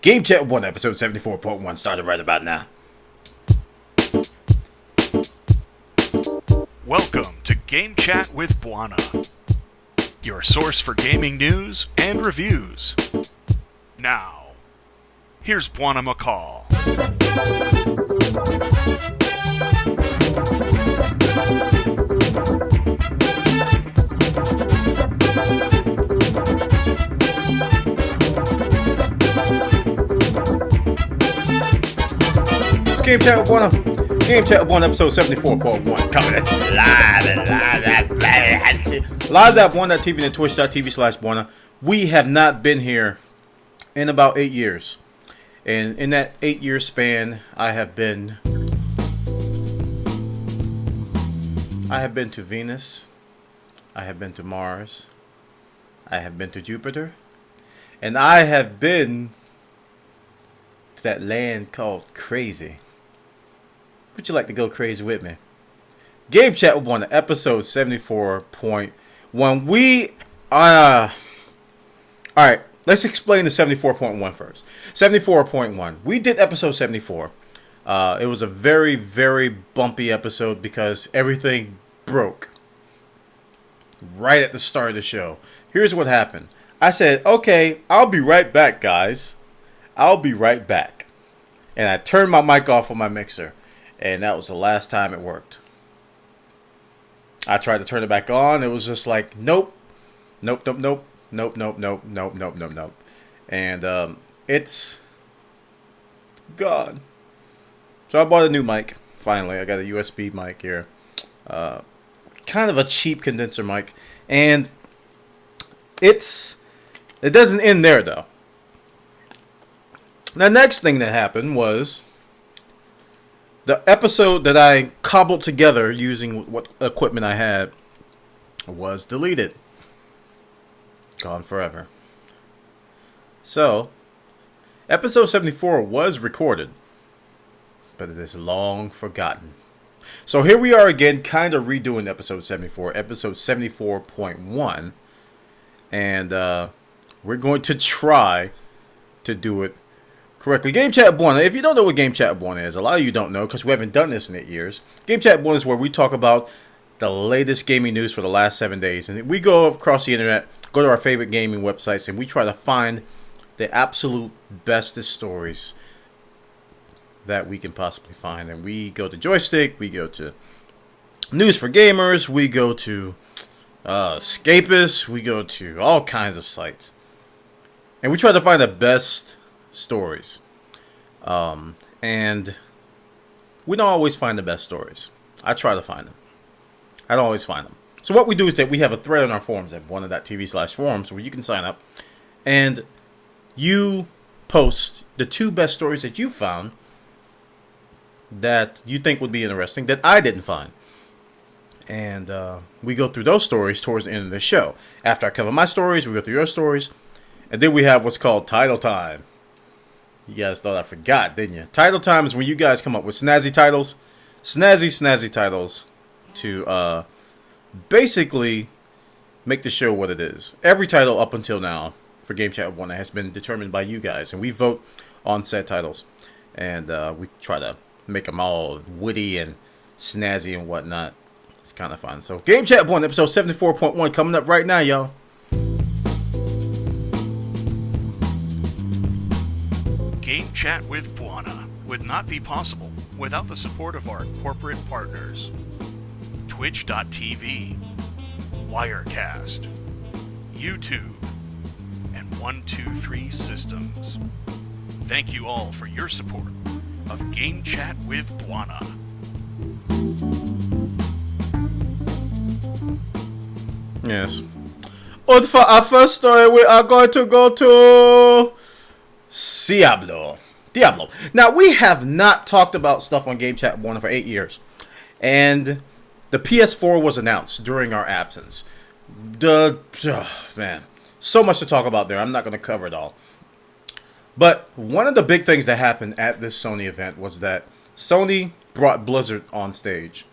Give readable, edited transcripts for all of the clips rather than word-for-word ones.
Game Chat 1, episode 74.1 started right about now. Welcome to Game Chat with Bwana, your source for gaming news and reviews. Now, here's Bwana McCall. It's Game Chat with Bwana. Game Chat 1, episode 74.1, coming at you live at Bwana.tv and twitch.tv/Bwana. We have not been here in about 8 years. And in that 8-year span, I have been to Venus. I have been to Mars. I have been to Jupiter. And I have been to that land called Crazy. Would you like to go crazy with me? Game Chat with Bwana, episode 74.1. Alright, let's explain the 74.1 first. 74.1. We did episode 74. It was a very, very bumpy episode because everything broke right at the start of the show. Here's what happened. I said, okay, I'll be right back, guys. I'll be right back. And I turned my mic off on my mixer. And that was the last time it worked. I tried to turn it back on. It was just like, nope. Nope. And it's gone. So I bought a new mic. Finally, I got a USB mic here. Kind of a cheap condenser mic. And it doesn't end there, though. The next thing that happened was the episode that I cobbled together using what equipment I had was deleted. Gone forever. So, episode 74 was recorded, but it is long forgotten. So here we are again, kind of redoing episode 74, episode 74.1, and we're going to try to do it correctly. Game Chat Bwana. If you don't know what Game Chat Bwana is, a lot of you don't know because we haven't done this in 8 years. Game Chat Bwana is where we talk about the latest gaming news for the last 7 days. And we go across the internet, go to our favorite gaming websites, and we try to find the absolute bestest stories that we can possibly find. And we go to Joystick, we go to News for Gamers, we go to Escapist, we go to all kinds of sites. And we try to find the best stories. And we don't always find the best stories. I try to find them. I don't always find them. So what we do is that we have a thread on our forums at Bwana.tv/forums where you can sign up and you post the 2 best stories that you found that you think would be interesting that I didn't find. And we go through those stories towards the end of the show. After I cover my stories, we go through your stories. And then we have what's called Title Time. You guys thought I forgot, didn't you? Title time is when you guys come up with snazzy titles. Snazzy titles to basically make the show what it is. Every title up until now for Game Chat 1 has been determined by you guys. And we vote on said titles. And we try to make them all witty and snazzy and whatnot. It's kind of fun. So Game Chat 1, episode 74.1 coming up right now, y'all. Game Chat with Bwana would not be possible without the support of our corporate partners. Twitch.tv, Wirecast, YouTube, and 123 Systems. Thank you all for your support of Game Chat with Bwana. Yes. And for our first story, we are going to go to Diablo. Now, we have not talked about stuff on Game Chat 1 for 8 years. And the PS4 was announced during our absence. Man, so much to talk about there. I'm not going to cover it all. But one of the big things that happened at this Sony event was that Sony brought Blizzard on stage.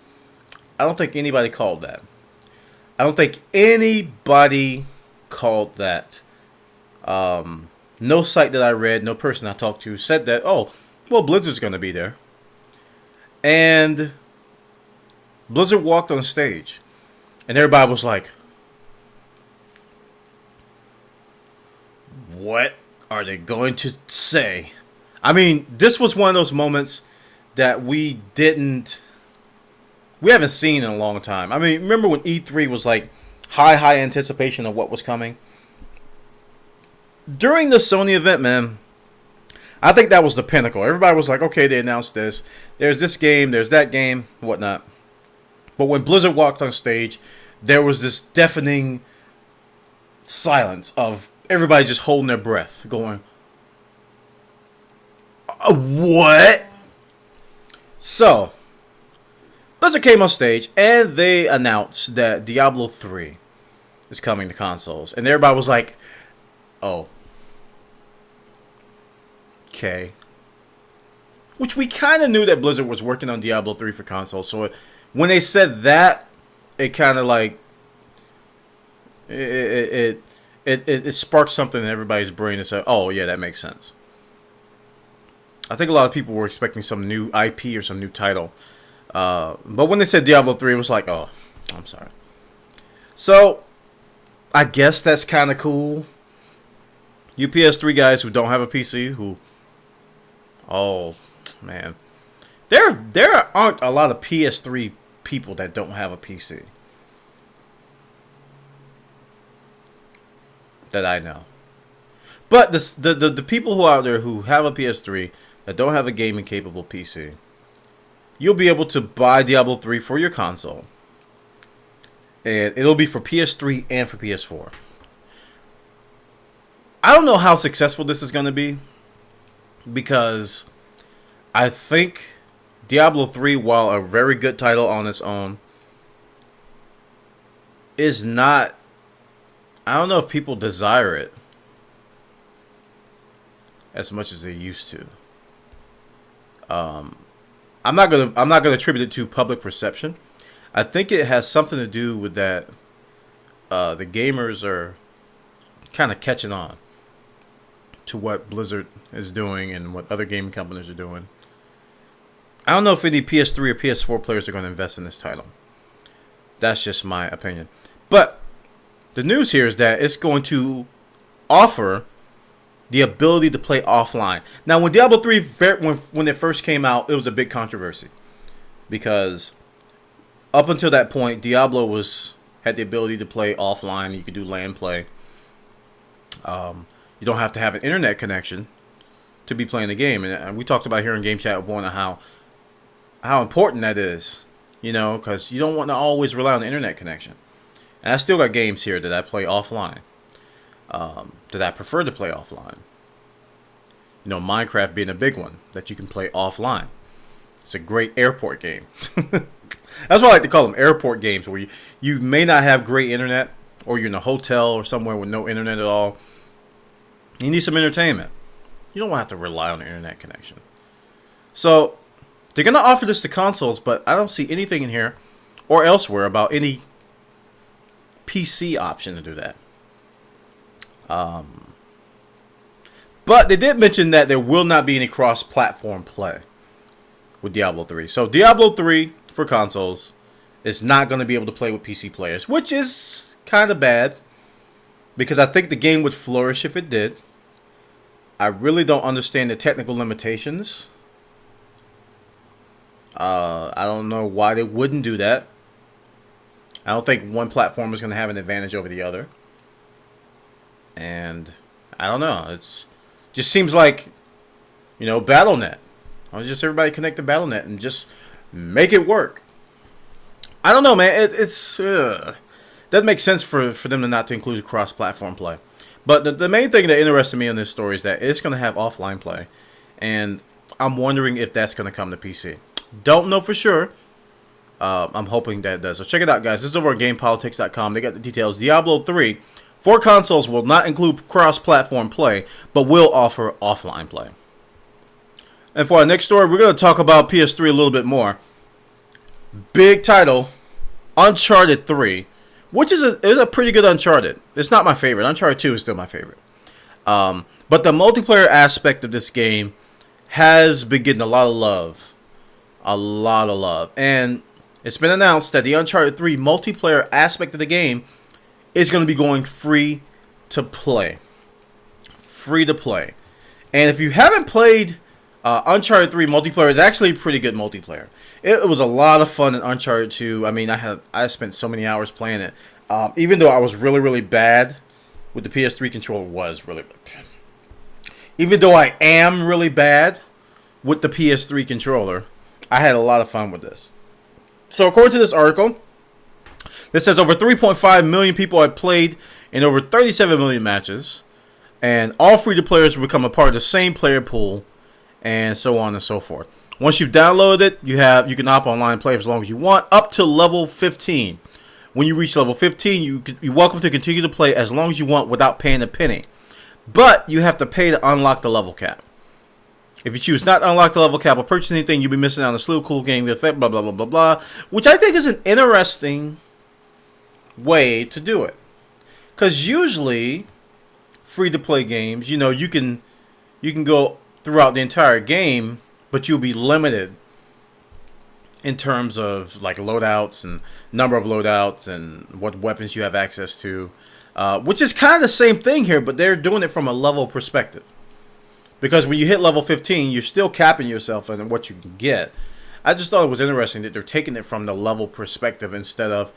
I don't think anybody called that. no site that I read, no person I talked to said that, oh, well, Blizzard's going to be there. And Blizzard walked on stage. And everybody was like, what are they going to say? I mean, this was one of those moments that we haven't seen in a long time. I mean, remember when E3 was like high anticipation of what was coming? During the Sony event, man, I think that was the pinnacle. Everybody was like, okay, they announced this. There's this game, there's that game, whatnot. But when Blizzard walked on stage, there was this deafening silence of everybody just holding their breath, going, what? So, Blizzard came on stage, and they announced that Diablo 3 is coming to consoles. And everybody was like, oh. Okay. Which we kind of knew that Blizzard was working on Diablo 3 for consoles. So when they said that, it kind of like it sparked something in everybody's brain and said, oh yeah, that makes sense. I think a lot of people were expecting some new IP or some new title. But when they said Diablo 3, it was like, oh, I'm sorry. So I guess that's kind of cool. You PS3 guys who don't have a PC, who, oh man, there aren't a lot of PS3 people that don't have a PC that I know. But the people who are out there who have a PS3 that don't have a gaming capable PC, you'll be able to buy Diablo 3 for your console, and it'll be for PS3 and for PS4. I don't know how successful this is going to be, because I think Diablo 3, while a very good title on its own, is not, I don't know if people desire it as much as they used to. I'm not gonna attribute it to public perception. I think it has something to do with that the gamers are kind of catching on to what Blizzard is doing and what other gaming companies are doing. I don't know if any PS3 or PS4 players are going to invest in this title. That's just my opinion. But the news here is that it's going to offer the ability to play offline. Now, when Diablo 3, when it first came out, it was a big controversy, because up until that point, Diablo had the ability to play offline. You could do LAN play. You don't have to have an internet connection to be playing the game. And we talked about here in Game Chat with Bwana how important that is, because you don't want to always rely on the internet connection. And I still got games here that I play offline, that I prefer to play offline. Minecraft being a big one that you can play offline. It's a great airport game. That's what I like to call them, airport games, where you may not have great internet, or you're in a hotel or somewhere with no internet at all. You need some entertainment. You don't have to rely on the internet connection. So they're going to offer this to consoles, but I don't see anything in here or elsewhere about any PC option to do that. But they did mention that there will not be any cross-platform play with Diablo 3. So Diablo 3 for consoles is not going to be able to play with PC players, which is kind of bad, because I think the game would flourish if it did. I really don't understand the technical limitations. I don't know why they wouldn't do that. I don't think one platform is going to have an advantage over the other. And I don't know. It's just seems like, BattleNet. Just everybody connect to BattleNet and just make it work. I don't know, man. It's doesn't make sense for them to not to include cross-platform play. But the main thing that interested me in this story is that it's going to have offline play. And I'm wondering if that's going to come to PC. Don't know for sure. I'm hoping that it does. So check it out, guys. This is over at GamePolitics.com. They got the details. Diablo 3 for consoles will not include cross-platform play, but will offer offline play. And for our next story, we're going to talk about PS3 a little bit more. Big title, Uncharted 3. Which is a pretty good Uncharted. It's not my favorite. Uncharted 2 is still my favorite. But the multiplayer aspect of this game has been getting a lot of love. A lot of love. And it's been announced that the Uncharted 3 multiplayer aspect of the game is going to be going free to play. Free to play. And if you haven't played Uncharted 3 multiplayer, it's actually pretty good multiplayer. It was a lot of fun in Uncharted 2. I mean, I spent so many hours playing it. Even though I was really, really bad with the PS3 controller, even though I am really bad with the PS3 controller, I had a lot of fun with this. So according to this article, this says over 3.5 million people have played in over 37 million matches, and all free-to-players will become a part of the same player pool, and so on and so forth. Once you've downloaded it, you can hop online and play for as long as you want, up to level 15. When you reach level 15, you're welcome to continue to play as long as you want without paying a penny. But you have to pay to unlock the level cap. If you choose not to unlock the level cap or purchase anything, you'll be missing out on a slew of cool game effect, blah, blah, blah, blah, blah. Which I think is an interesting way to do it. Because usually, free-to-play games, you can go throughout the entire game, but you'll be limited in terms of like loadouts and number of loadouts and what weapons you have access to, which is kind of the same thing here, but they're doing it from a level perspective. Because when you hit level 15, you're still capping yourself on what you can get. I just thought it was interesting that they're taking it from the level perspective instead of,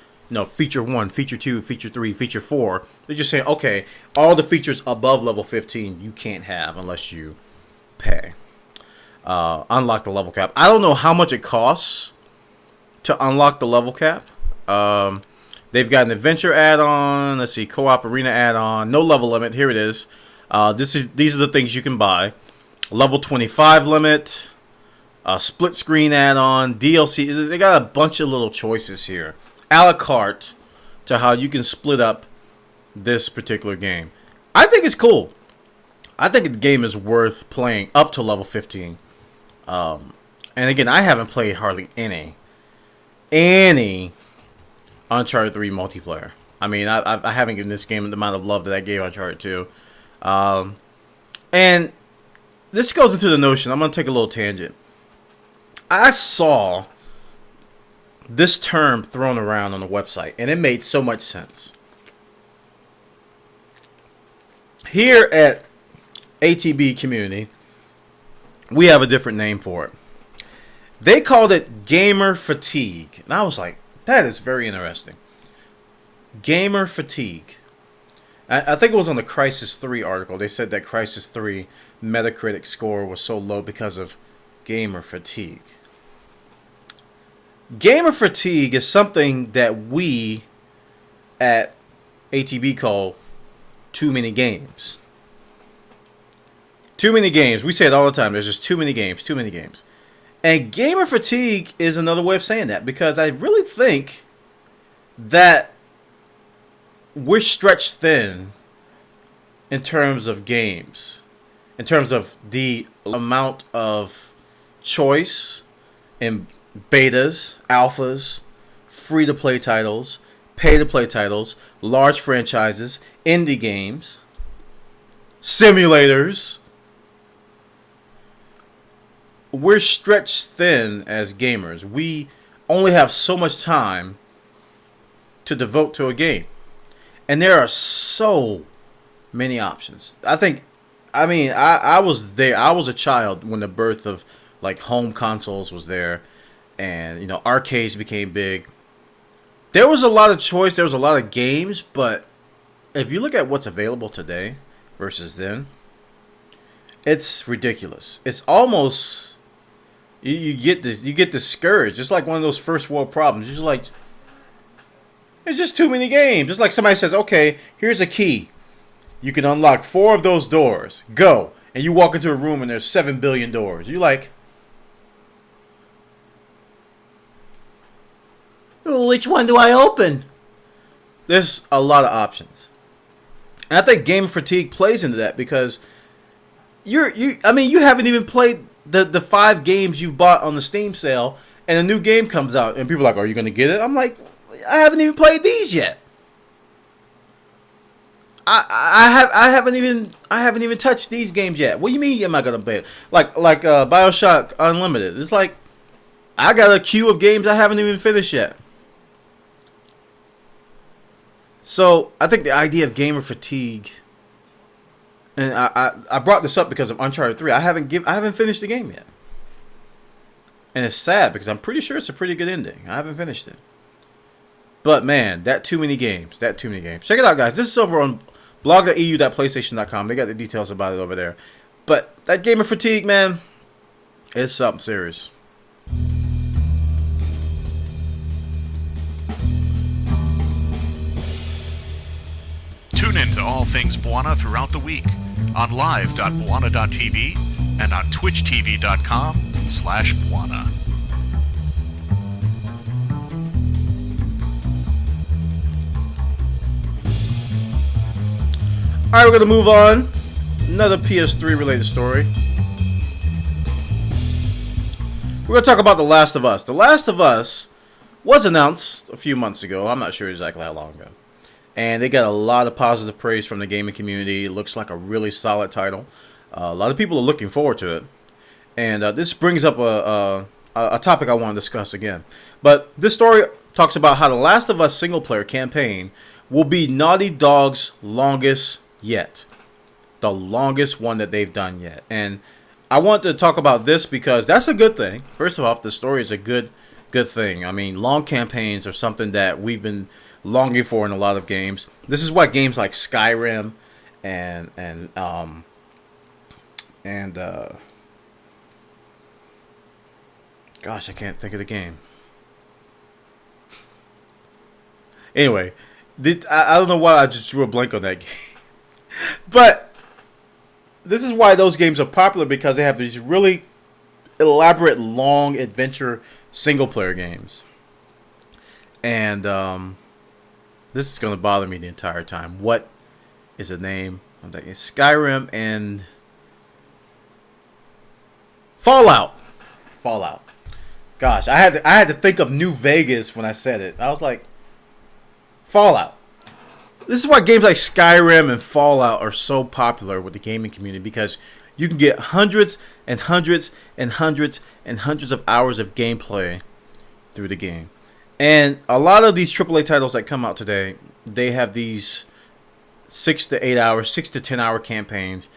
feature 1, feature 2, feature 3, feature 4. They're just saying, okay, all the features above level 15 you can't have unless you pay. Unlock the level cap. I don't know how much it costs to unlock the level cap. They've got an adventure add-on. Let's see, co-op arena add-on. No level limit. Here it is. These are the things you can buy. Level 25 limit. Split screen add-on. DLC. They got a bunch of little choices here. A la carte to how you can split up this particular game. I think it's cool. I think the game is worth playing up to level 15. And again, I haven't played hardly any Uncharted 3 multiplayer. I mean, I haven't given this game the amount of love that I gave Uncharted 2. And this goes into the notion, I'm going to take a little tangent. I saw this term thrown around on the website, and it made so much sense. Here at ATB Community, we have a different name for it. They called it gamer fatigue. And I was like, that is very interesting. Gamer fatigue. I think it was on the Crysis 3 article. They said that Crysis 3 Metacritic score was so low because of gamer fatigue. Gamer fatigue is something that we at ATB call too many games. Too many games. We say it all the time. There's just too many games. Too many games. And gamer fatigue is another way of saying that, because I really think that we're stretched thin in terms of games, in terms of the amount of choice in betas, alphas, free-to-play titles, pay-to-play titles, large franchises, indie games, simulators. We're stretched thin as gamers. We only have so much time to devote to a game. And there are so many options. I was there. I was a child when the birth of like home consoles was there, and arcades became big. There was a lot of choice. There was a lot of games, but if you look at what's available today versus then, it's ridiculous. It's almost you get discouraged. It's like one of those first world problems. You're just like, it's just too many games. It's like somebody says, okay, here's a key. You can unlock 4 of those doors. Go. And you walk into a room and there's 7 billion doors. You're like, which one do I open? There's a lot of options. And I think game fatigue plays into that, because you haven't even played the 5 games you've bought on the Steam sale, and a new game comes out and people are like, are you going to get it? I'm like, I haven't even played these yet. I haven't even touched these games yet. What do you mean am I gonna play it? Like BioShock Unlimited. It's like I got a queue of games I haven't even finished yet. So I think the idea of gamer fatigue, and I brought this up because of Uncharted 3. I haven't finished the game yet, and it's sad because I'm pretty sure it's a pretty good ending. I haven't finished it, but man, too many games. Check it out, guys. This is over on blog.eu.playstation.com. They got the details about it over there. But that gamer fatigue, man, it's something serious. Tune in to all things Bwana throughout the week on live.bwana.tv and on twitchtv.com/Bwana. Alright, we're going to move on. Another PS3 related story. We're going to talk about The Last of Us. The Last of Us was announced a few months ago. I'm not sure exactly how long ago. And they got a lot of positive praise from the gaming community. It looks like a really solid title. A lot of people are looking forward to it. And this brings up a topic I want to discuss again. But this story talks about how The Last of Us single-player campaign will be Naughty Dog's longest yet. The longest one that they've done yet. And I want to talk about this because that's a good thing. First of all, the story is a good thing. I mean, long campaigns are something that we've been longing for in a lot of games. This is why games like Skyrim and gosh, I can't think of the game. Anyway, I don't know why I just drew a blank on that game. But this is why those games are popular, because they have these really elaborate, long adventure single-player games. And this is going to bother me the entire time. What is the name of that? It's Skyrim and Fallout. Gosh, I had to think of New Vegas when I said it. I was like, Fallout. This is why games like Skyrim and Fallout are so popular with the gaming community, because you can get hundreds and hundreds and hundreds and hundreds of hours of gameplay through the game. And a lot of these AAA titles that come out today, they have these 6 to 8 hour, 6 to 10 hour campaigns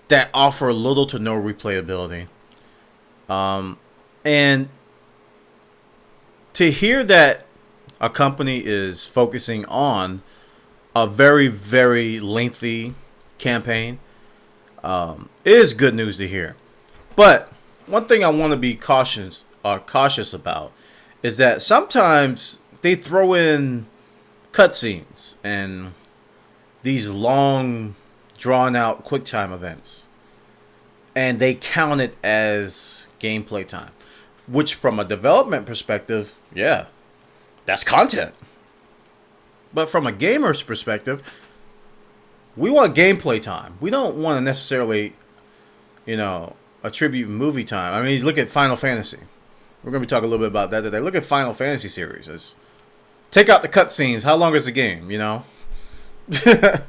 that offer little to no replayability. And to hear that a company is focusing on a very, very lengthy campaign is good news to hear. But one thing I want to be cautious about is that sometimes they throw in cutscenes and these long, drawn-out QuickTime events, and they count it as gameplay time, which from a development perspective, yeah, that's content. But from a gamer's perspective, we want gameplay time. We don't want to necessarily, attribute movie time. I mean, look at Final Fantasy. We're going to be talking a little bit about that today. Look at Final Fantasy series. Take out the cutscenes. How long is the game, You want to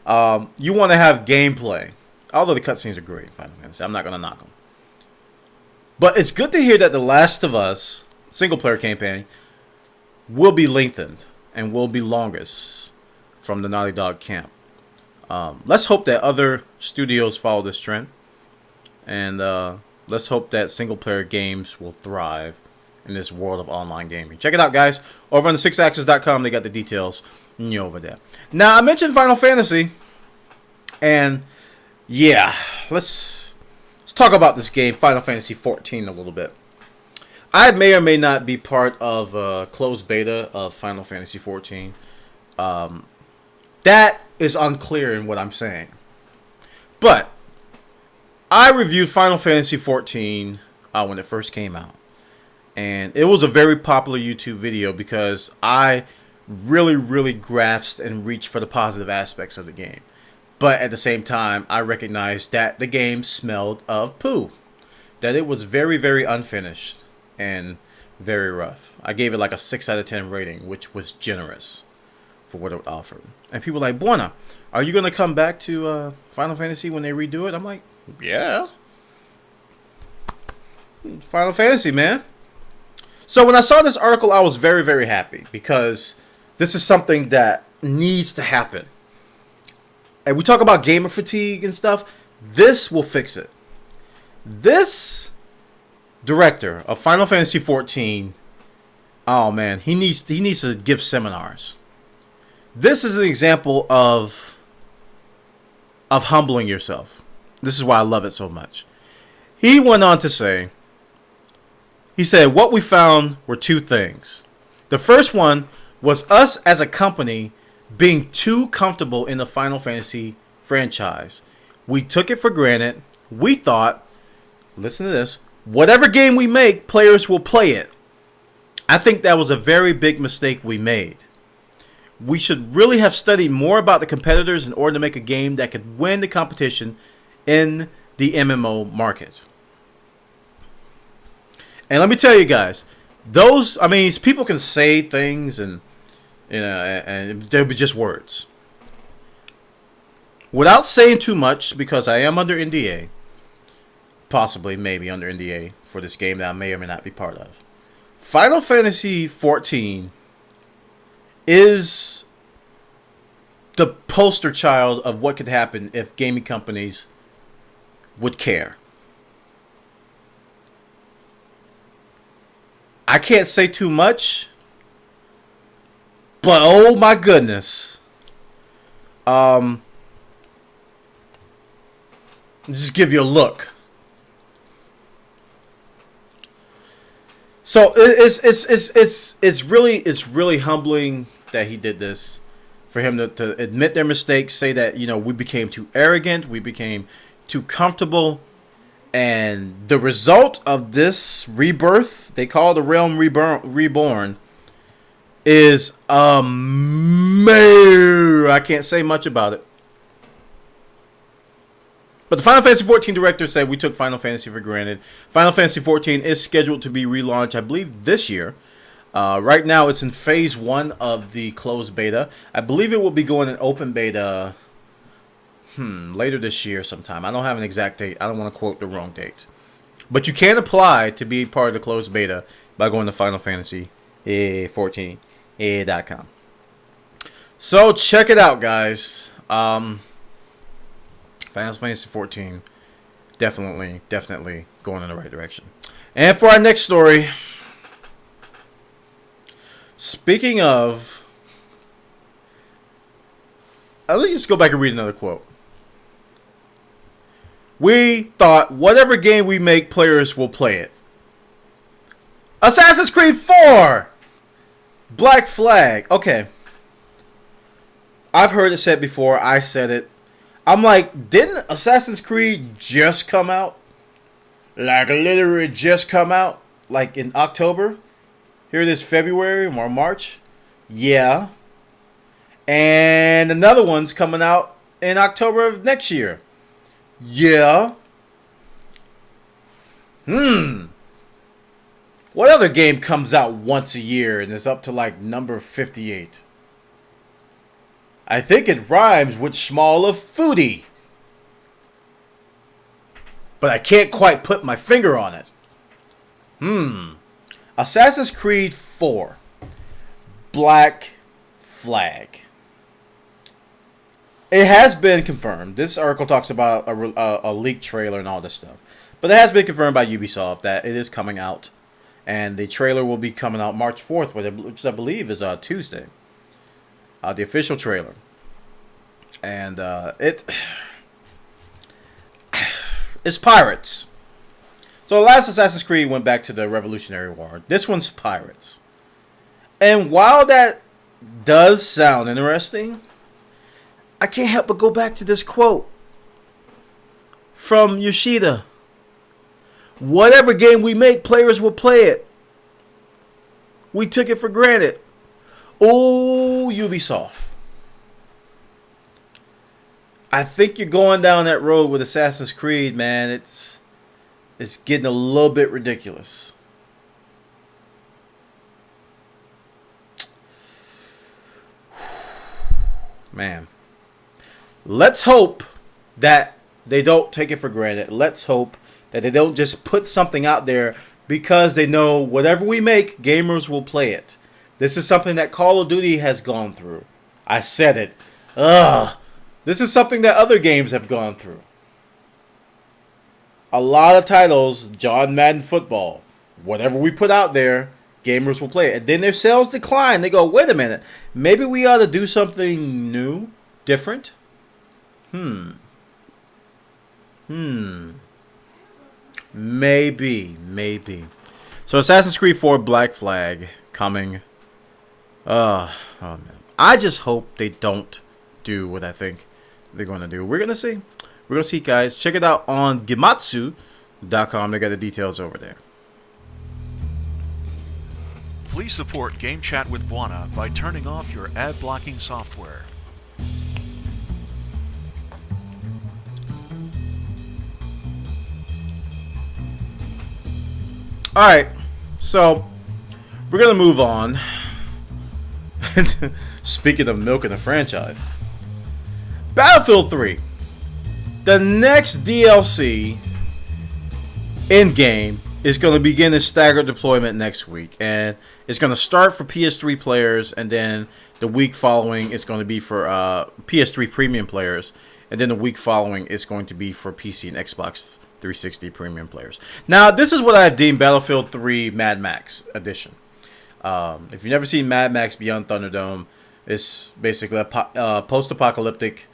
have gameplay. Although the cutscenes are great in Final Fantasy. I'm not going to knock them. But it's good to hear that The Last of Us single-player campaign will be lengthened and will be longest from the Naughty Dog camp. Let's hope that other studios follow this trend. And let's hope that single-player games will thrive in this world of online gaming. Check it out, guys. Over on the 6axis.com, they got the details over there. Now, I mentioned Final Fantasy. And, yeah, let's talk about this game, Final Fantasy XIV, a little bit. I may or may not be part of a closed beta of Final Fantasy XIV. That is unclear in what I'm saying. But I reviewed Final Fantasy XIV when it first came out. And it was a very popular YouTube video because I really, really grasped and reached for the positive aspects of the game. But at the same time, I recognized that the game smelled of poo. That it was very, very unfinished and very rough. I gave it like a 6 out of 10 rating, which was generous for what it offered. And people were like, Bwana, are you going to come back to Final Fantasy when they redo it? I'm like, yeah. Final Fantasy, man. So when I saw this article, I was very, very happy because this is something that needs to happen. And we talk about gamer fatigue and stuff. This will fix it. This director of Final Fantasy XIV, oh man, he needs to give seminars. This is an example of humbling yourself. This is why I love it so much. He went on to say, he said, what we found were two things. The first one was us as a company being too comfortable in the Final Fantasy franchise. We took it for granted. We thought, listen to this, whatever game we make, players will play it. I think that was a very big mistake we made. We should really have studied more about the competitors in order to make a game that could win the competition in the MMO market. And let me tell you guys, people can say things and they'll be just words. Without saying too much, because I am under NDA, possibly, maybe under NDA for this game that I may or may not be part of. Final Fantasy XIV is the poster child of what could happen if gaming companies would care. I can't say too much, but oh my goodness. Just give you a look. So it's really humbling that he did this, for him to admit their mistakes, say that, we became too arrogant, we became too comfortable, and the result of this rebirth, they call the realm reborn, is I can't say much about it. But the Final Fantasy XIV director said we took Final Fantasy for granted. Final Fantasy XIV is scheduled to be relaunched, I believe, this year. Right now, it's in phase 1 of the closed beta. I believe it will be going in open beta later this year sometime. I don't have an exact date. I don't want to quote the wrong date. But you can apply to be part of the closed beta by going to FinalFantasy14.com. So check it out, guys. Final Fantasy XIV, definitely going in the right direction. And for our next story, speaking of, let me just go back and read another quote. We thought whatever game we make, players will play it. Assassin's Creed 4! Black Flag. Okay. I've heard it said before. I said it. I'm like, didn't Assassin's Creed just come out? Like, literally just come out? Like, in October? Here it is, February or March? Yeah. And another one's coming out in October of next year. Yeah. What other game comes out once a year and is up to, like, number 58? I think it rhymes with small of foodie. But I can't quite put my finger on it. Assassin's Creed 4. Black Flag. It has been confirmed. This article talks about a leaked trailer and all this stuff. But it has been confirmed by Ubisoft that it is coming out. And the trailer will be coming out March 4th, which I believe is Tuesday. The official trailer. And it's pirates. So the last Assassin's Creed went back to the Revolutionary War. This one's pirates. And while that does sound interesting, I can't help but go back to this quote from Yoshida. Whatever game we make, players will play it. We took it for granted. Oh, Ubisoft. I think you're going down that road with Assassin's Creed, man. It's getting a little bit ridiculous. Man. Let's hope that they don't take it for granted. Let's hope that they don't just put something out there because they know whatever we make, gamers will play it. This is something that Call of Duty has gone through. I said it. Ugh. This is something that other games have gone through. A lot of titles, John Madden Football, whatever we put out there, gamers will play it. And then their sales decline. They go, wait a minute. Maybe we ought to do something new, different. Maybe. So Assassin's Creed 4 Black Flag coming. Oh man. I just hope they don't do what I think they're going to do. We're going to see. We're going to see, guys. Check it out on Gematsu.com. They got the details over there. Please support Game Chat with Bwana by turning off your ad blocking software. Alright, so we're going to move on. Speaking of milking the franchise, Battlefield 3. The next DLC in-game is going to begin its staggered deployment next week. And it's going to start for PS3 players, and then the week following it's going to be for PS3 premium players. And then the week following it's going to be for PC and Xbox 360 premium players. Now, this is what I've deemed Battlefield 3 Mad Max Edition. If you've never seen Mad Max Beyond Thunderdome, it's basically a post-apocalyptic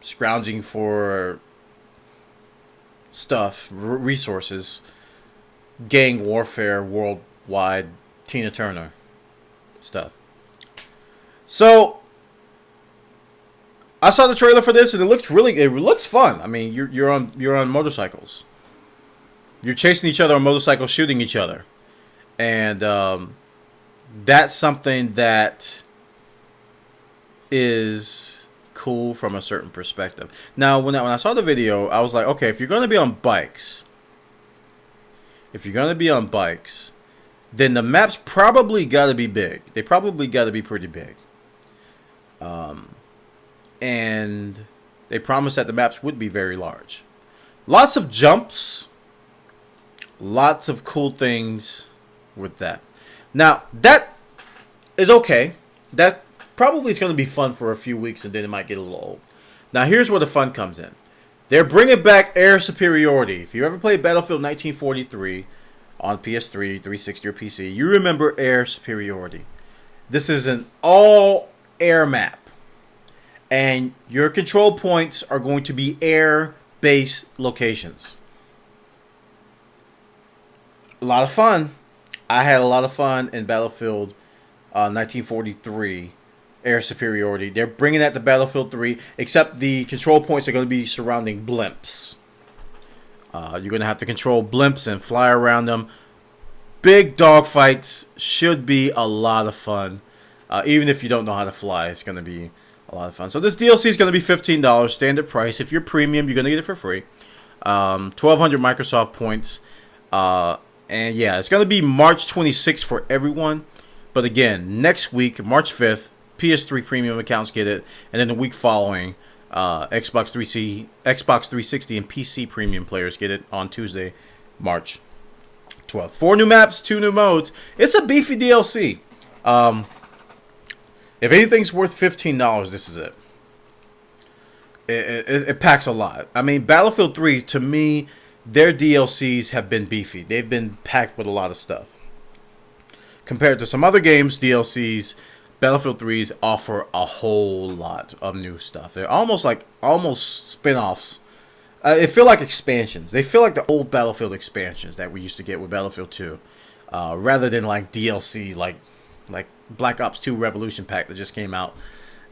scrounging for stuff, resources, gang warfare, worldwide, Tina Turner stuff. So I saw the trailer for this, and it looks fun. I mean, you're on motorcycles. You're chasing each other on motorcycles, shooting each other, and that's something that is cool from a certain perspective. Now, when I saw the video, I was like, okay, if you're going to be on bikes, then the maps probably got to be big. They probably got to be pretty big. And they promised that the maps would be very large. Lots of jumps. Lots of cool things with that. Now, that is okay. That probably is going to be fun for a few weeks, and then it might get a little old. Now, here's where the fun comes in. They're bringing back air superiority. If you ever played Battlefield 1943 on PS3, 360, or PC, you remember air superiority. This is an all-air map. And your control points are going to be air-based locations. A lot of fun. I had a lot of fun in Battlefield 1943 air superiority. They're bringing that to Battlefield 3, except the control points are going to be surrounding blimps. You're going to have to control blimps and fly around them. Big dogfights should be a lot of fun. Even if you don't know how to fly, it's going to be a lot of fun. So this DLC is going to be $15 standard price. If you're premium, you're going to get it for free. 1,200 Microsoft points. And yeah, it's going to be March 26th for everyone. But again, next week, March 5th, PS3 premium accounts get it. And then the week following, Xbox 360 and PC premium players get it on Tuesday, March 12th. 4 new maps, 2 new modes. It's a beefy DLC. If anything's worth $15, this is it. It packs a lot. I mean, Battlefield 3, to me, their DLCs have been beefy. They've been packed with a lot of stuff. Compared to some other games' DLCs, Battlefield 3s offer a whole lot of new stuff. They're almost spin-offs. They feel like expansions. They feel like the old Battlefield expansions that we used to get with Battlefield 2. Rather than like DLC, like Black Ops 2 Revolution Pack that just came out.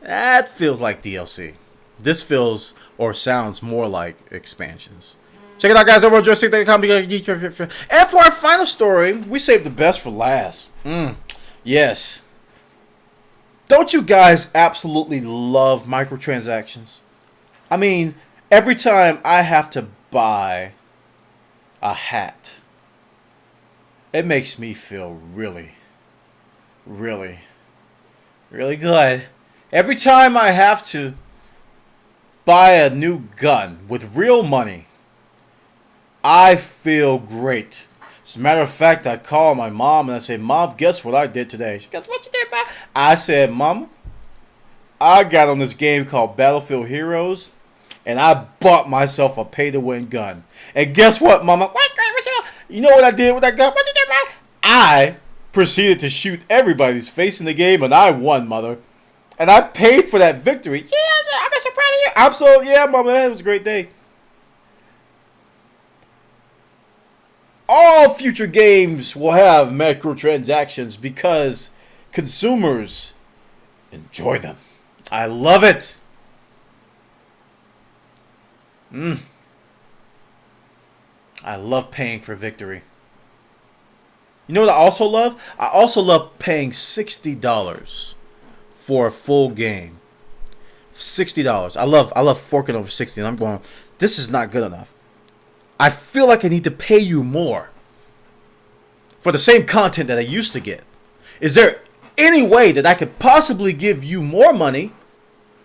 That feels like DLC. This feels or sounds more like expansions. Check it out, guys, over on joystick.com. And for our final story, we saved the best for last. Yes. Don't you guys absolutely love microtransactions? I mean, every time I have to buy a hat, it makes me feel really, really, really good. Every time I have to buy a new gun with real money, I feel great. As a matter of fact, I call my mom and I say, Mom, guess what I did today? She goes, what you did, Mom? I said, Mama, I got on this game called Battlefield Heroes, and I bought myself a pay-to-win gun. And guess what, Mama? What you know what I did with that gun? What you did, Mom? I proceeded to shoot everybody's face in the game, and I won, Mother. And I paid for that victory. Yeah, I'm so proud of you. I'm so, yeah, Mama, that was a great day. All future games will have microtransactions because consumers enjoy them. I love it. I love paying for victory. You know what I also love? I also love paying $60 for a full game. $60. I love forking over 60, and I'm going, this is not good enough. I feel like I need to pay you more for the same content that I used to get. Is there any way that I could possibly give you more money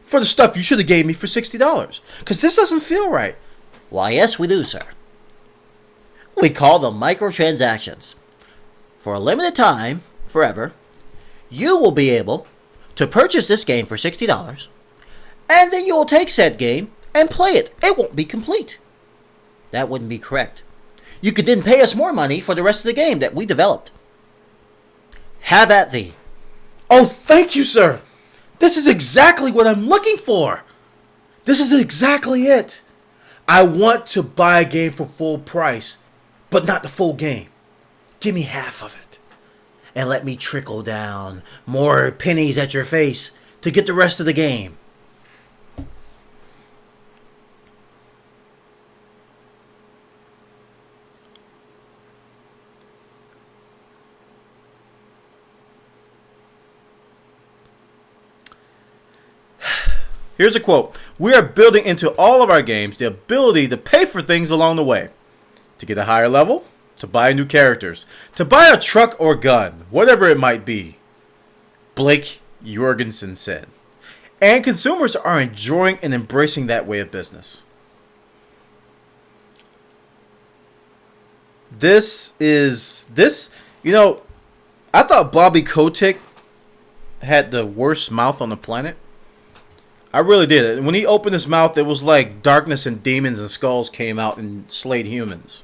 for the stuff you should have gave me for $60? Because this doesn't feel right. Why, yes, we do, sir. We call them microtransactions. For a limited time, forever, you will be able to purchase this game for $60, and then you will take said game and play it. It won't be complete. That wouldn't be correct. You could then pay us more money for the rest of the game that we developed. Have at thee. Oh, thank you, sir. This is exactly what I'm looking for. This is exactly it. I want to buy a game for full price, but not the full game. Give me half of it. And let me trickle down more pennies at your face to get the rest of the game. Here's a quote. We are building into all of our games the ability to pay for things along the way. To get a higher level, to buy new characters, to buy a truck or gun, whatever it might be. Blake Jorgensen said. And consumers are enjoying and embracing that way of business. I thought Bobby Kotick had the worst mouth on the planet. I really did. When he opened his mouth, it was like darkness and demons and skulls came out and slayed humans.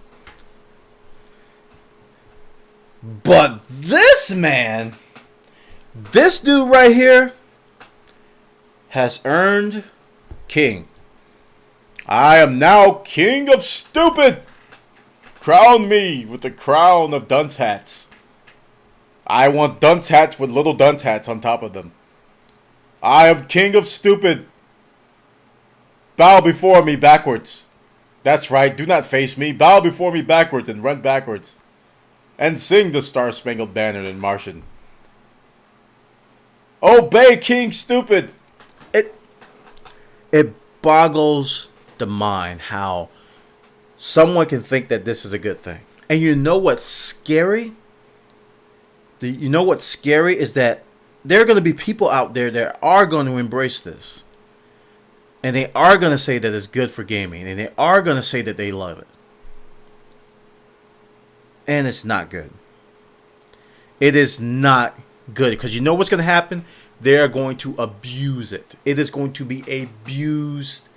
But this man, this dude right here, has earned king. I am now king of stupid. Crown me with the crown of dunce hats. I want dunce hats with little dunce hats on top of them. I am king of stupid. Bow before me backwards. That's right, do not face me. Bow before me backwards and run backwards. And sing the Star-Spangled Banner in Martian. Obey King Stupid. It boggles the mind how someone can think that this is a good thing. And you know what's scary? You know what's scary is that there are going to be people out there that are going to embrace this. And they are going to say that it's good for gaming. And they are going to say that they love it. And it's not good. It is not good. Because you know what's going to happen? They are going to abuse it. It is going to be abused.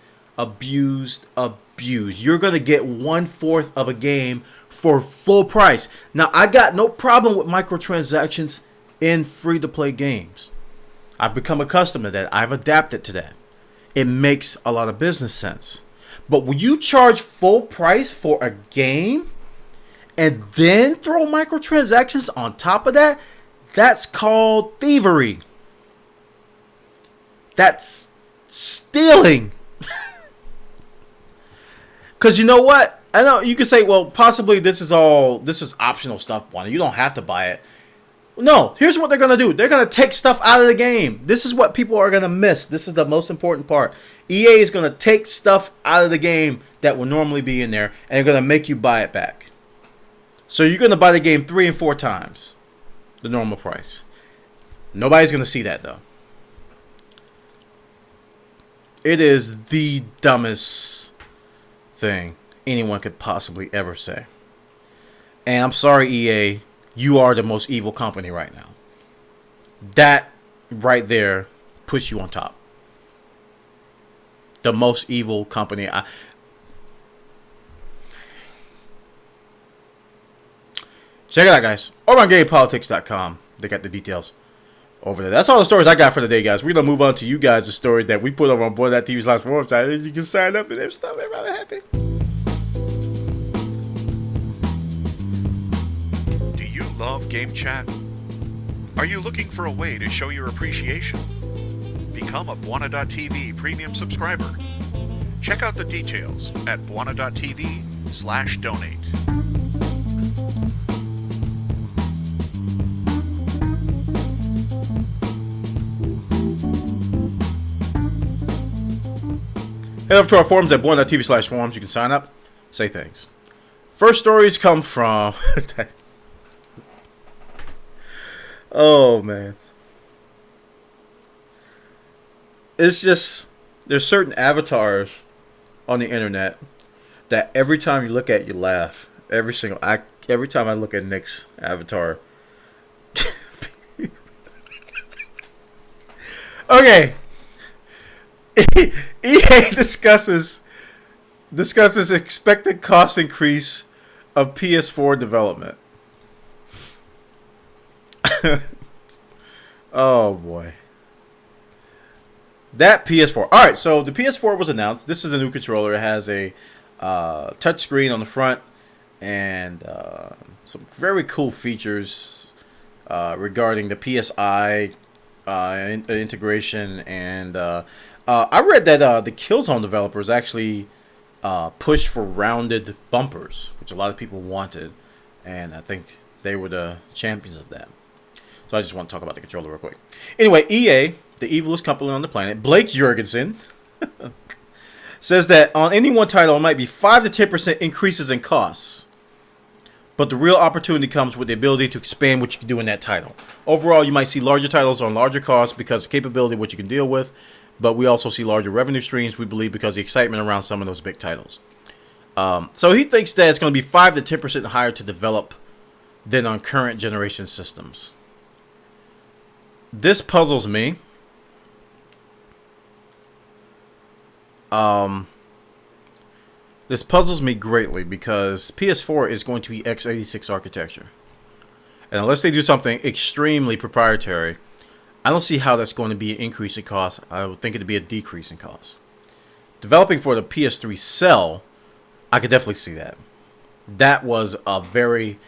You're going to get 1/4 of a game for full price. Now, I got no problem with microtransactions in free-to-play games. I've become accustomed to that. I've adapted to that. It makes a lot of business sense. But when you charge full price for a game and then throw microtransactions on top of that, that's called thievery. That's stealing. Because you know what? I know you could say, well, possibly this is optional stuff, Bwana. You don't have to buy it. No, here's what they're going to do. They're going to take stuff out of the game. This is what people are going to miss. This is the most important part. EA is going to take stuff out of the game that will normally be in there, and they're going to make you buy it back. So you're going to buy the game 3 and 4 times the normal price. Nobody's going to see that, though. It is the dumbest thing anyone could possibly ever say. And I'm sorry, EA, you are the most evil company right now. That right there puts you on top. The most evil company. Check it out, guys. Over on GamePolitics.com. They got the details over there. That's all the stories I got for today, guys. We're going to move on to you guys, the stories that we put over on Bwana.tv/forum site. You can sign up and there's stuff. Everybody happy. Do you love Game Chat? Are you looking for a way to show your appreciation? Become a Bwana.tv premium subscriber. Check out the details at Bwana.tv/donate. Head over to our forums at Bwana.tv/forums. You can sign up, say thanks. First stories come from... Oh, man. It's just... There's certain avatars on the internet that every time you look at, you laugh. Every time I look at Nick's avatar. Okay. EA discusses expected cost increase of PS4 development. Oh boy. That PS4. All right, so the PS4 was announced. This is a new controller. It has a touch screen on the front and some very cool features regarding the PSI integration. And I read that the Killzone developers actually pushed for rounded bumpers, which a lot of people wanted. And I think they were the champions of that. So I just want to talk about the controller real quick. Anyway, EA, the evilest company on the planet, Blake Jorgensen, says that on any one title, it might be 5 to 10% increases in costs. But the real opportunity comes with the ability to expand what you can do in that title. Overall, you might see larger titles on larger costs because of capability of what you can deal with. But we also see larger revenue streams, we believe, because of the excitement around some of those big titles. So he thinks that it's going to be 5 to 10% higher to develop than on current generation systems. This puzzles me. This puzzles me greatly because PS4 is going to be x86 architecture. And unless they do something extremely proprietary, I don't see how that's going to be an increase in cost. I would think it would be a decrease in cost. Developing for the PS3 cell, I could definitely see that. That was a very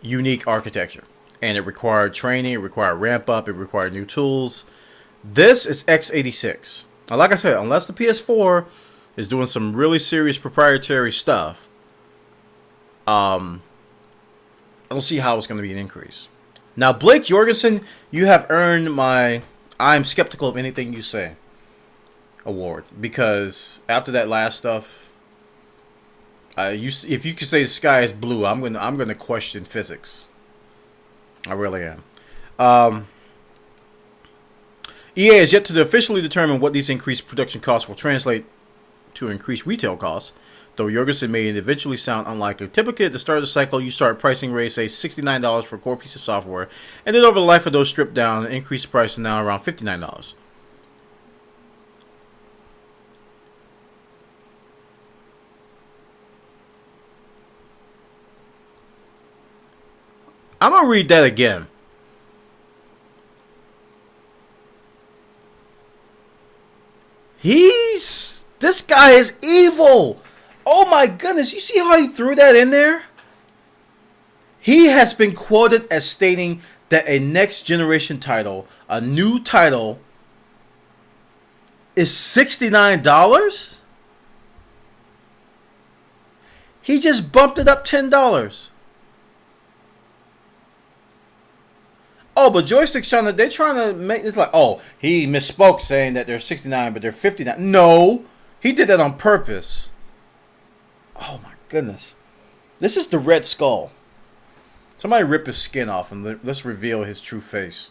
unique architecture. And it required training, it required ramp up, it required new tools. This is x86. Now, like I said, unless the PS4 is doing some really serious proprietary stuff, I don't see how it's going to be an increase. Now, Blake Jorgensen, you have earned my I'm skeptical of anything you say award. Because after that last stuff, if you could say the sky is blue, I'm gonna question physics. I really am. EA has yet to officially determine what these increased production costs will translate to increased retail costs, though Jorgensen made it eventually sound unlikely. Typically, at the start of the cycle, you start pricing rates, say $69 for a core piece of software, and then over the life of those stripped down, the increased price is now around $59. I'm going to read that again. This guy is evil. Oh my goodness, you see how he threw that in there? He has been quoted as stating that a next generation title, a new title, is $69? He just bumped it up $10. Oh, but Joystick's they're trying to make this like, oh, he misspoke saying that they're 69, but they're 59. No, he did that on purpose. Oh my goodness. This is the Red Skull. Somebody rip his skin off and let's reveal his true face.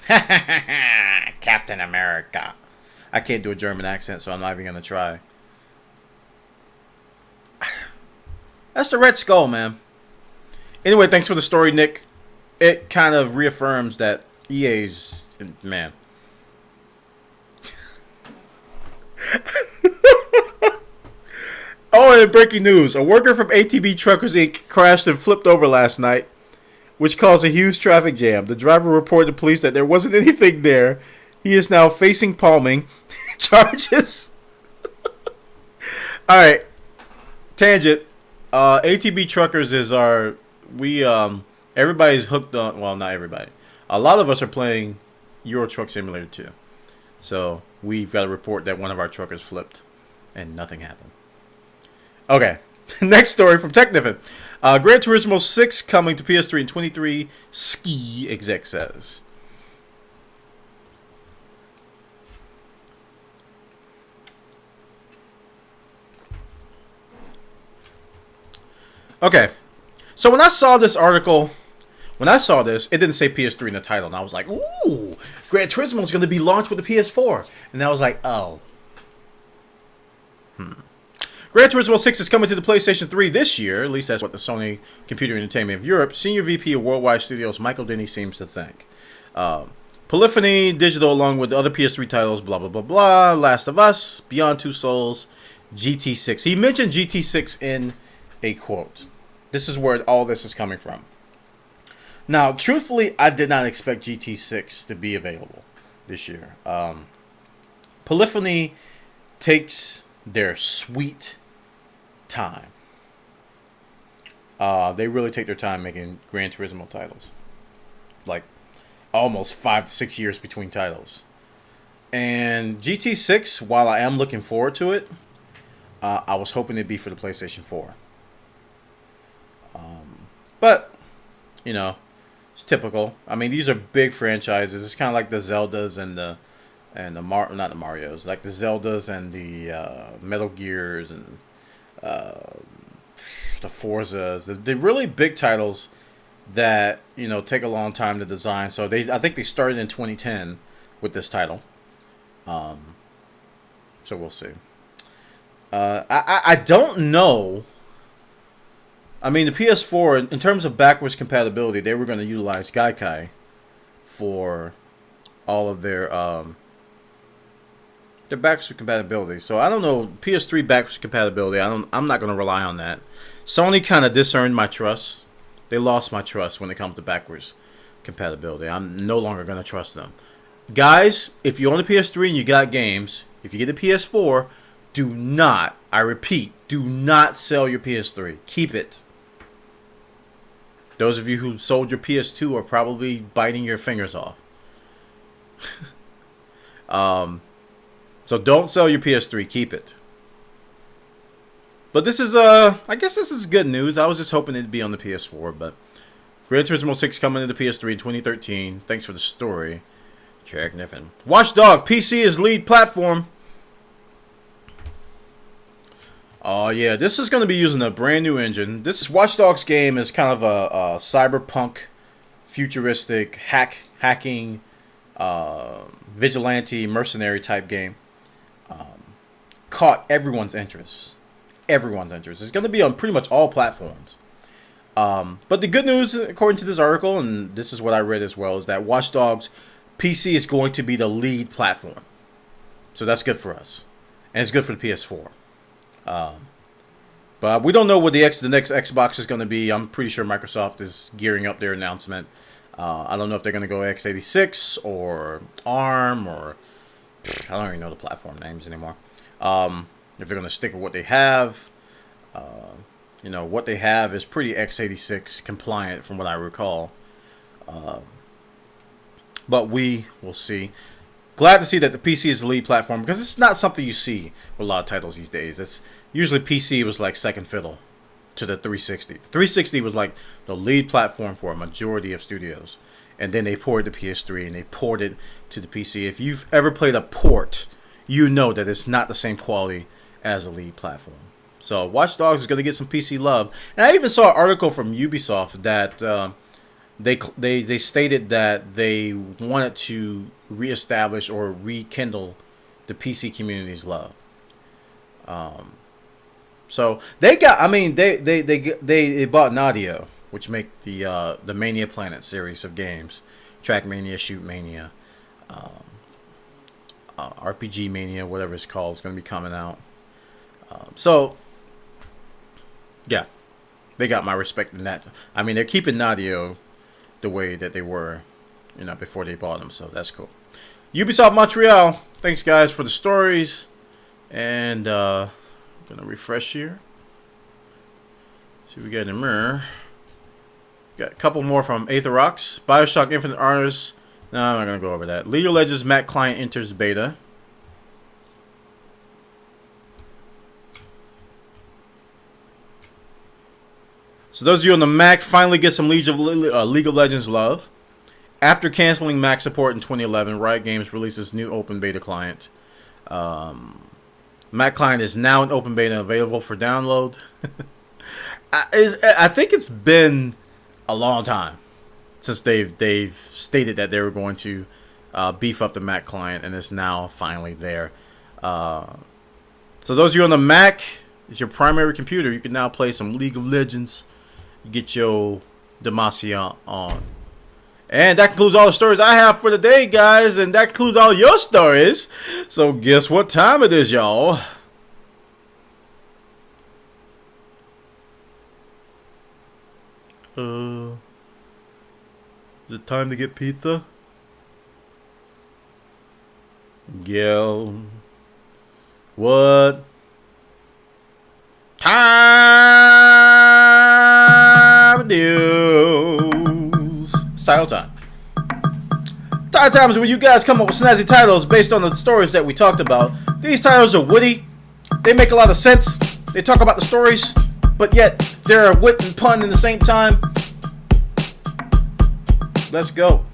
Captain America. I can't do a German accent, so I'm not even gonna try. That's the Red Skull, man. Anyway, thanks for the story, Nick. It kind of reaffirms that EA's, man. Oh, and breaking news. A worker from ATB Truckers Inc. crashed and flipped over last night, which caused a huge traffic jam. The driver reported to police that there wasn't anything there. He is now facing palming charges. All right. Tangent. ATB Truckers is everybody's hooked on, well, not everybody. A lot of us are playing Euro Truck Simulator 2. So we've got a report that one of our truckers flipped and nothing happened. Okay, next story from TechNiffin. Gran Turismo 6 coming to PS3 in 23, Ski exec says. Okay, so when I saw this article, it didn't say PS3 in the title, and I was like, ooh, Gran Turismo is going to be launched with the PS4. And I was like, oh. Gran Turismo 6 is coming to the PlayStation 3 this year. At least that's what the Sony Computer Entertainment of Europe Senior VP of Worldwide Studios, Michael Denny, seems to think. Polyphony Digital, along with the other PS3 titles, blah, blah, blah, blah, Last of Us, Beyond Two Souls, GT6. He mentioned GT6 in a quote. This is where all this is coming from. Now, truthfully, I did not expect GT6 to be available this year. Polyphony takes their sweet time. They really take their time making Gran Turismo titles. Like, almost 5 to 6 years between titles. And GT6, while I am looking forward to it, I was hoping it'd be for the PlayStation 4. But, you know, it's typical. I mean, these are big franchises. It's kind of like the Zeldas and the not the Marios, like the Zeldas and the Metal Gears and the Forzas. The really big titles that, you know, take a long time to design. So I think they started in 2010 with this title. So we'll see. I don't know. I mean, the PS4, in terms of backwards compatibility, they were going to utilize Gaikai for all of their backwards compatibility. So I don't know, PS3 backwards compatibility. I'm not going to rely on that. Sony kind of disearned my trust. They lost my trust when it comes to backwards compatibility. I'm no longer going to trust them. Guys, if you own a PS3 and you got games, if you get a PS4, do not, I repeat, do not sell your PS3. Keep it. Those of you who sold your PS2 are probably biting your fingers off. So don't sell your PS3. Keep it. But this is, I guess this is good news. I was just hoping it'd be on the PS4, but Gran Turismo 6 coming to the PS3 in 2013. Thanks for the story, Jack Niffin. Watch Dogs PC is lead platform. Oh, yeah, this is going to be using a brand new engine. This Watch Dogs game is kind of a cyberpunk, futuristic, hacking, vigilante, mercenary type game. Caught everyone's interest. It's going to be on pretty much all platforms. But the good news, according to this article, and this is what I read as well, is that Watch Dogs PC is going to be the lead platform. So that's good for us. And it's good for the PS4. But we don't know what the next Xbox is going to be. I'm pretty sure Microsoft is gearing up their announcement. I don't know if they're going to go x86 or ARM or I don't even know the platform names anymore. If they're going to stick with what they have. You know, what they have is pretty x86 compliant from what I recall. But we will see. Glad to see that the PC is the lead platform because it's not something you see with a lot of titles these days. It's usually PC was like second fiddle to the 360. The 360 was like the lead platform for a majority of studios. And then they ported the PS3 and they ported to the PC. If you've ever played a port, you know that it's not the same quality as a lead platform. So Watch Dogs is going to get some PC love. And I even saw an article from Ubisoft that they stated that they wanted to reestablish or rekindle the PC community's love. So they got. I mean, they bought Naughty, which make the Mania Planet series of games, Trackmania, Shoot Mania, RPG Mania, whatever it's called, is going to be coming out. So yeah, they got my respect in that. I mean, they're keeping Naughty the way that they were, before they bought them. So that's cool. Ubisoft Montreal. Thanks, guys, for the stories. And I'm going to refresh here. See what we got in the mirror. Got a couple more from Aetherox. Bioshock Infinite Honors. No, I'm not going to go over that. League of Legends Mac Client enters beta. So those of you on the Mac finally get some League of Legends love. After canceling Mac support in 2011, Riot Games releases new open beta client. Mac client is now in open beta, available for download. I think it's been a long time since they've stated that they were going to beef up the Mac client, and it's now finally there. So those of you on the Mac, it's your primary computer. You can now play some League of Legends. You get your Demacia on. And that concludes all the stories I have for the day, guys. And that concludes all your stories. So guess what time it is, y'all? Is it time to get pizza? Yeah. What? Time news. It's title time. Title time is when you guys come up with snazzy titles based on the stories that we talked about. These titles are witty. They make a lot of sense. They talk about the stories, but yet they're a wit and pun in the same time. Let's go.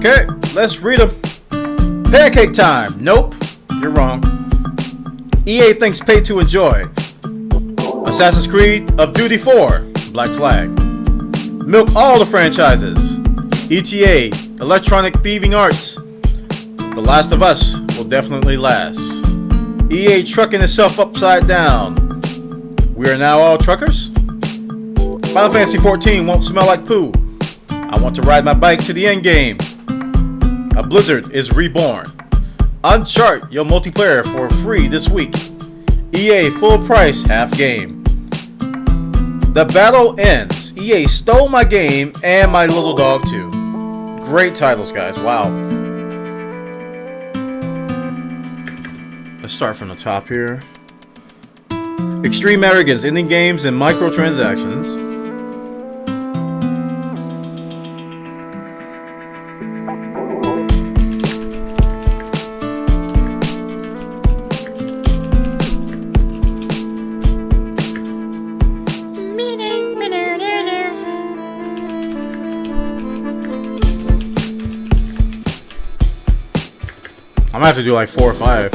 Okay, let's read them. Pancake time. Nope, you're wrong. EA thinks pay to enjoy. Assassin's Creed of Duty 4, Black Flag. Milk all the franchises. ETA, Electronic Thieving Arts. The Last of Us will definitely last. EA trucking itself upside down. We are now all truckers? Final Fantasy XIV won't smell like poo. I want to ride my bike to the end game. A Blizzard is reborn. Uncharted your multiplayer for free this week. EA full price half game. The battle ends. EA stole my game and my little dog too. Great titles, guys. Wow. Let's start from the top here. Extreme arrogance, ending games and microtransactions. I'm gonna have to do like 4 or 5.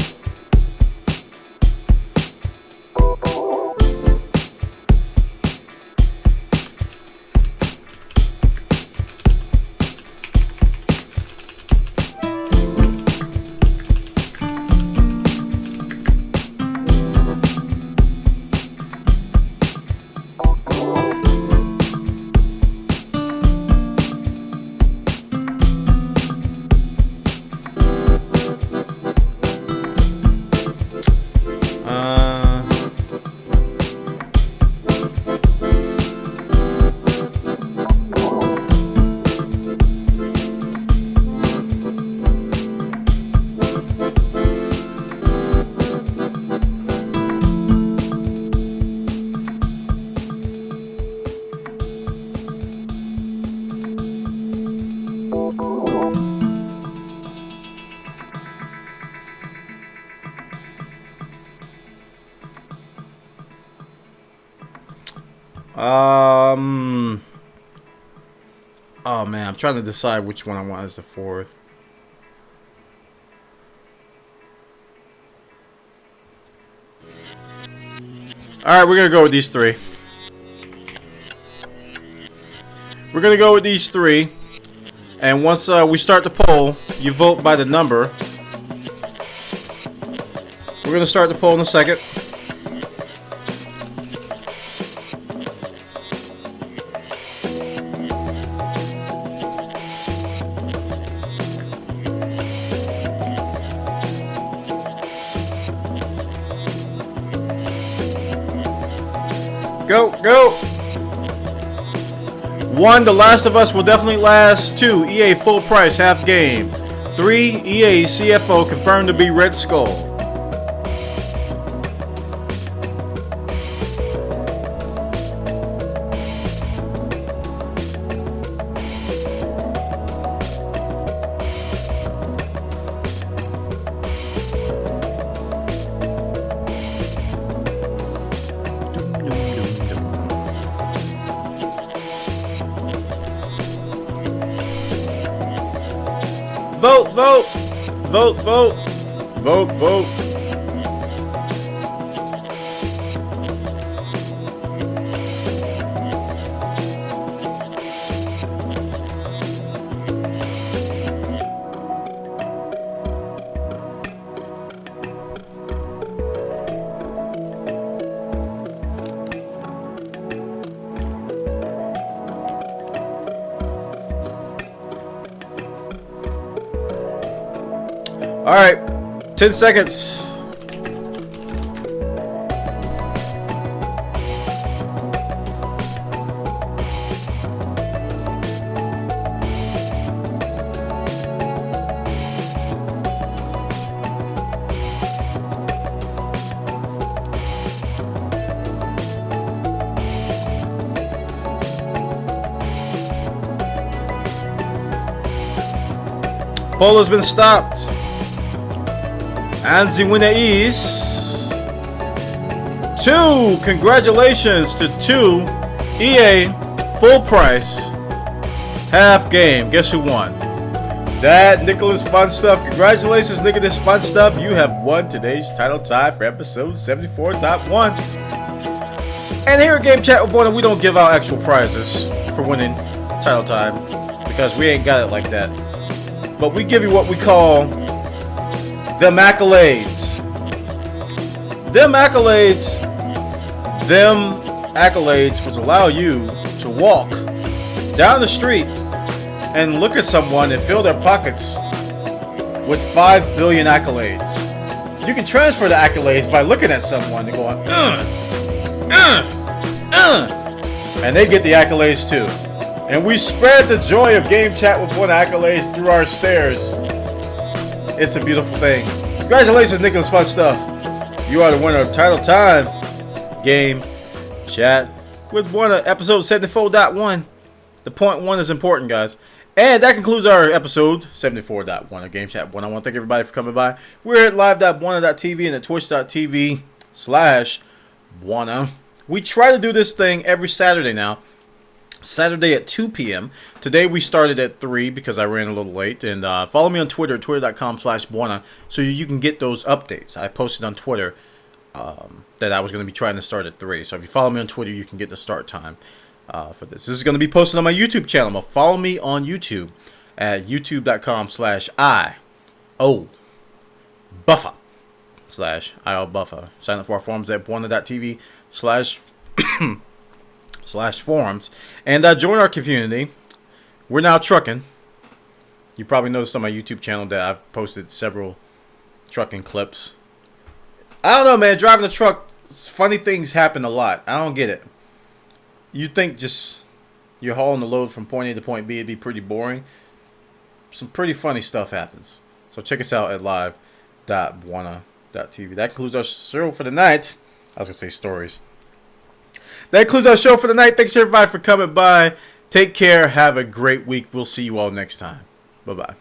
Oh man, I'm trying to decide which one I want as the fourth. Alright, we're gonna go with these three. We're gonna go with these three. And once we start the poll, you vote by the number. We're gonna start the poll in a second. Go, go! 1, The Last of Us will definitely last. 2, EA full price, half game. 3, EA CFO confirmed to be Red Skull. Vote, vote, vote, vote, vote, vote. All right, 10 seconds. Poll has been stopped. And the winner is 2. Congratulations to 2 EA full price half game. Guess who won? That Nicholas Fun Stuff. Congratulations, Nicholas Fun Stuff. You have won today's title time for episode 74.1. And here at Game Chat with Bwana, we don't give out actual prizes for winning title time because we ain't got it like that. But we give you what we call them accolades. Them accolades which allow you to walk down the street and look at someone and fill their pockets with 5 billion accolades. You can transfer the accolades by looking at someone and going, and they get the accolades too. And we spread the joy of Game Chat with Bwana accolades through our stairs. It's a beautiful thing. Congratulations, Nicholas Fun Stuff. You are the winner of Title Time Game Chat with Bwana, episode 74.1. The point 1 is important, guys. And that concludes our episode 74.1 of Game Chat. I want to thank everybody for coming by. We're at live.bwana.tv and at twitch.tv/Bwana. We try to do this thing every Saturday now. Saturday at 2 p.m. Today we started at 3 because I ran a little late. And follow me on Twitter, twitter.com/Bwana, so you can get those updates. I posted on Twitter that I was going to be trying to start at 3. So if you follow me on Twitter, you can get the start time for this. This is going to be posted on my YouTube channel. Follow me on YouTube at youtube.com/IOBuffer. Sign up for our forums at bwana.tv/forums and join our community. We're now trucking. You probably noticed on my YouTube channel that I've posted several trucking clips. I don't know, man. Driving a truck, funny things happen a lot. I don't get it. You think just you're hauling the load from point A to point B, it'd be pretty boring. Some pretty funny stuff happens. So check us out at live.bwana.tv. That concludes our show for the night. I was going to say stories. That concludes our show for the night. Thanks everybody for coming by. Take care. Have a great week. We'll see you all next time. Bye-bye.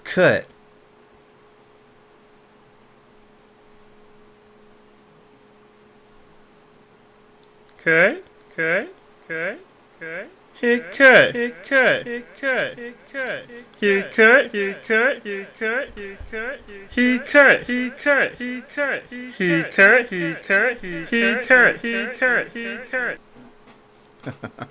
cut. Cut. He cut. He cut. He cut. He cut. He cut. He cut. He cut. He cut. He cut. He cut. He cut. He cut. He cut. He cut. He cut. He cut.